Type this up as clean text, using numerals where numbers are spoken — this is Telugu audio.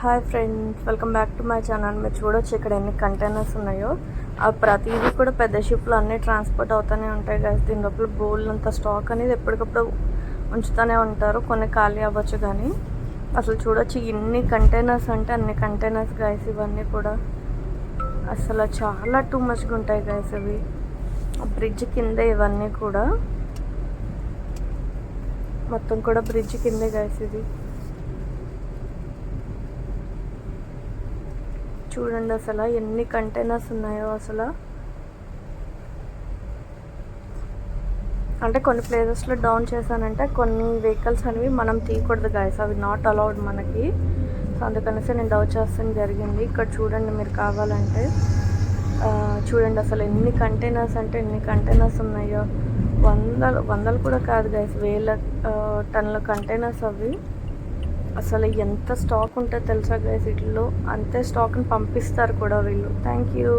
Hi friends, welcome back to my channel. మీరు చూడొచ్చు ఇక్కడ ఎన్ని కంటైనర్స్ ఉన్నాయో. ఆ ప్రతిదీ కూడా పెద్ద షిప్లో అన్నీ ట్రాన్స్పోర్ట్ అవుతూనే ఉంటాయి గైస్. దీని లోపల బోల్డ్ స్టాక్ అనేది ఎప్పటికప్పుడు ఉంచుతూనే ఉంటారు. కొన్ని ఖాళీ అవ్వచ్చు కానీ అసలు చూడొచ్చు ఎన్ని కంటైనర్స్ అంటే అన్ని కంటైనర్స్ గైస్. ఇవన్నీ కూడా అసలు చాలా టూ మచ్గా ఉంటాయి గైస్. ఇవి బ్రిడ్జ్ కిందే, ఇవన్నీ కూడా మొత్తం కూడా బ్రిడ్జ్ కిందే గైస్. ఇది చూడండి అసలు ఎన్ని కంటైనర్స్ ఉన్నాయో. అసలు అంటే కొన్ని ప్లేసెస్లో డౌన్ చేశానంటే కొన్ని వెహికల్స్ అనేవి మనం తీయకూడదు గాయస్, అవి నాట్ అలౌడ్ మనకి. సో అందుకనేసి నేను డౌన్ చేస్తాను జరిగింది. ఇక్కడ చూడండి మీరు కావాలంటే చూడండి అసలు ఎన్ని కంటైనర్స్ అంటే ఎన్ని కంటైనర్స్ ఉన్నాయో. వందలు కూడా కాదు గైస్, వేల టన్నుల కంటైనర్స్ అవి. అసలు ఎంత స్టాక్ ఉంటుందో తెలుసా గైస్ వీటిల్లో. అంతే స్టాక్ని పంపిస్తారు కూడా వీళ్ళు. Thank you.